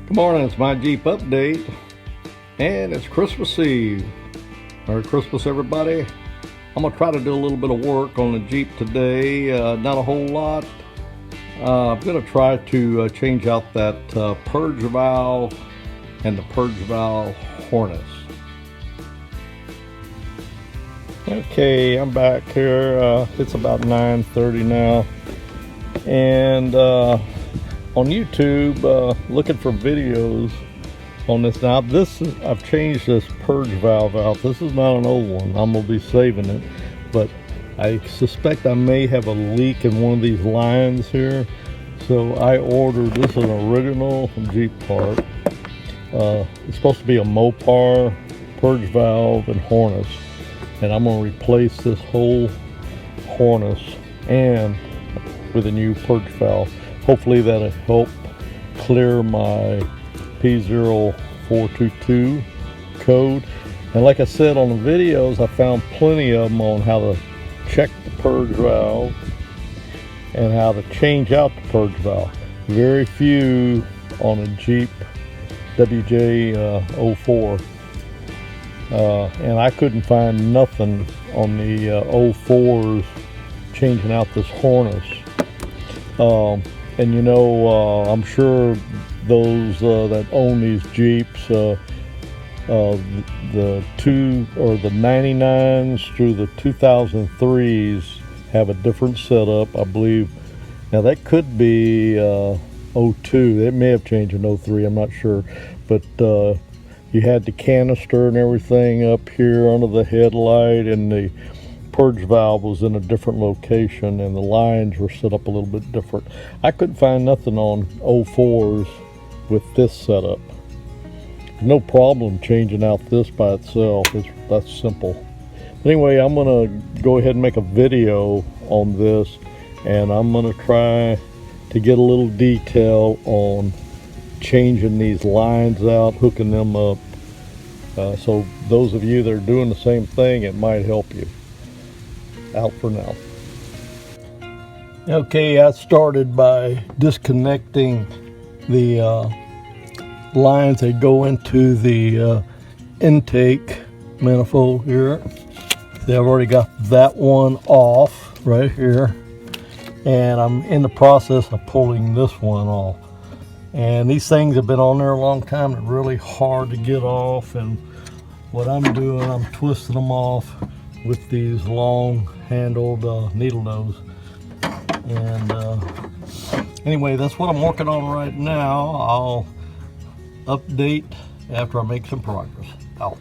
Good morning, it's my Jeep update, and it's Christmas Eve. Merry Christmas, everybody. I'm going to try to do a little bit of work on the Jeep today, not a whole lot. I'm going to try to change out that purge valve and the purge valve harness. Okay, I'm back here. It's about 9:30 now, and on YouTube, looking for videos on this. Now I've changed this purge valve out. This is not an old one. I'm gonna be saving it, but I suspect I may have a leak in one of these lines here. So I ordered, this is an original Jeep part. It's supposed to be a Mopar purge valve and harness, and I'm gonna replace this whole harness and with a new purge valve. Hopefully that'll help clear my P0422 code. And like I said on the videos, I found plenty of them on how to check the purge valve and how to change out the purge valve. Very few on a Jeep WJ04. And I couldn't find nothing on the 04s changing out this harness. And you know, I'm sure those that own these Jeeps, the 99s through the 2003s have a different setup, I believe. Now that could be 02. It may have changed in 03, I'm not sure. But you had the canister and everything up here under the headlight, and the purge valve was in a different location, and the lines were set up a little bit different. I couldn't find nothing on 04s with this setup. No problem changing out this by itself. That's simple. Anyway, I'm gonna go ahead and make a video on this, and I'm gonna try to get a little detail on changing these lines out, hooking them up. So those of you that are doing the same thing, it might help you. Out for now. Okay, I started by disconnecting the lines that go into the intake manifold here. See, I've already got that one off right here, and I'm in the process of pulling this one off. And these things have been on there a long time. They're really hard to get off, and what I'm doing, I'm twisting them off with these long handled needle nose. And anyway, that's what I'm working on right now. I'll update after I make some progress. Out.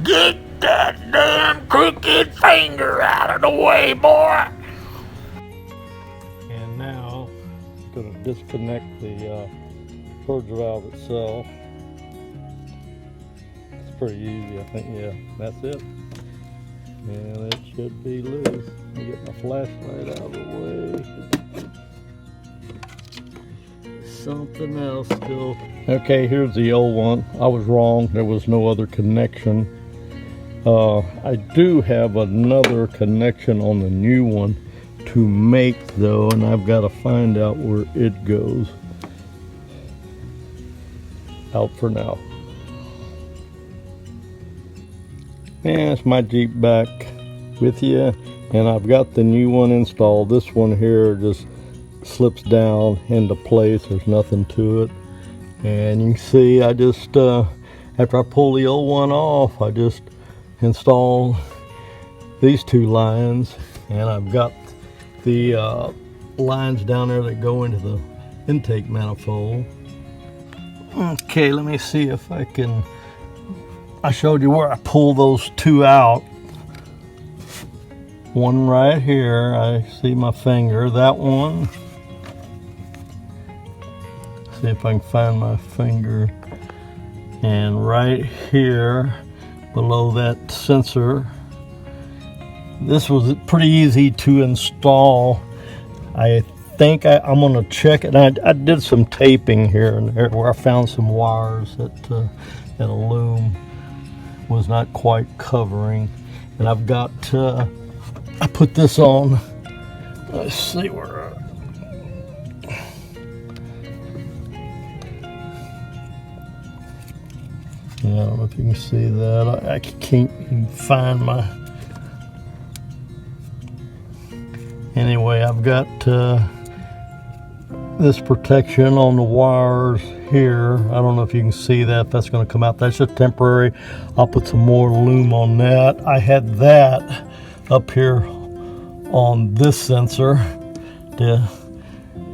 Get that damn crooked finger out of the way, boy! And now I'm going to disconnect the purge valve itself. It's pretty easy, I think. Yeah, that's it. And it should be loose. Let me get my flashlight out of the way. Something else still. Okay, here's the old one. I was wrong. There was no other connection. I do have another connection on the new one to make though, and I've got to find out where it goes. Out for now. And it's my Jeep back with you, and I've got the new one installed. This one here just slips down into place. There's nothing to it, and you can see I just after I pull the old one off, I just install these two lines, and I've got the lines down there that go into the intake manifold. Okay, let me see if I can. I showed you where I pull those two out. One right here, I see my finger. That one. See if I can find my finger. And right here, below that sensor. This was pretty easy to install. I think I'm going to check it. I did some taping here and there where I found some wires that a loom was not quite covering. And I've got I put this on. Let's see where. I don't know if you can see that. I can't even find my. Anyway, I've got this protection on the wires here. I don't know if you can see that. If that's going to come out. That's just temporary. I'll put some more loom on that. I had that up here on this sensor to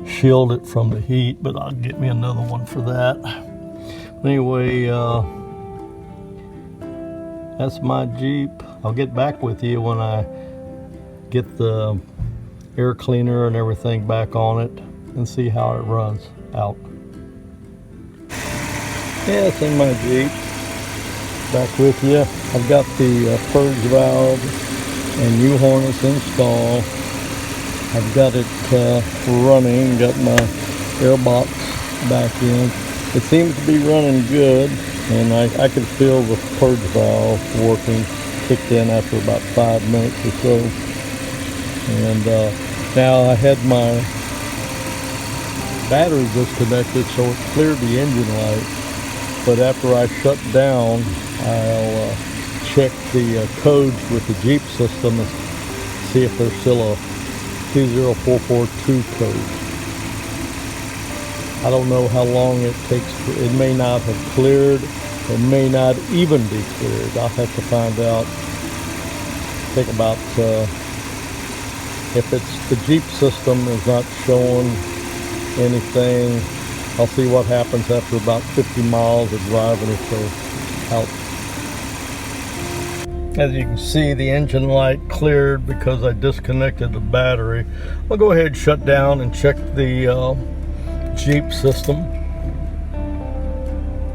shield it from the heat, but I'll get me another one for that. Anyway, that's my Jeep. I'll get back with you when I get the air cleaner and everything back on it and see how it runs out. Yeah, it's in my Jeep. Back with you. I've got the purge valve and U-harness installed. I've got it running, got my air box back in. It seems to be running good, and I can feel the purge valve working, kicked in after about 5 minutes or so. And now I had my battery disconnected, so it cleared the engine light. But after I shut down, I'll check the codes with the Jeep system and see if there's still a 20442 code. I don't know how long it takes. It may not have cleared. It may not even be cleared. I'll have to find out. Think about if it's the Jeep system is not showing anything. I'll see what happens after about 50 miles of driving or so out. As you can see, the engine light cleared because I disconnected the battery. I'll go ahead and shut down and check the Jeep system.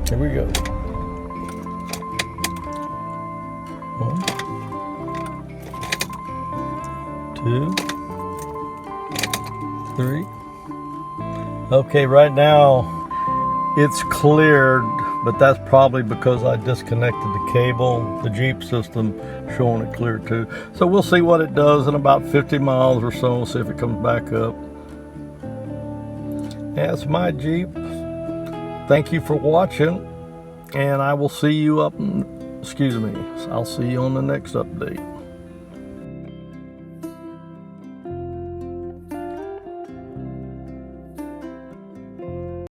Here we go. 1, 2, 3. Okay, right now it's cleared, but that's probably because I disconnected the cable. The Jeep system showing it clear too. So we'll see what it does in about 50 miles or so. We'll see if it comes back up. That's my Jeep. Thank you for watching, and I will see you I'll see you on the next update.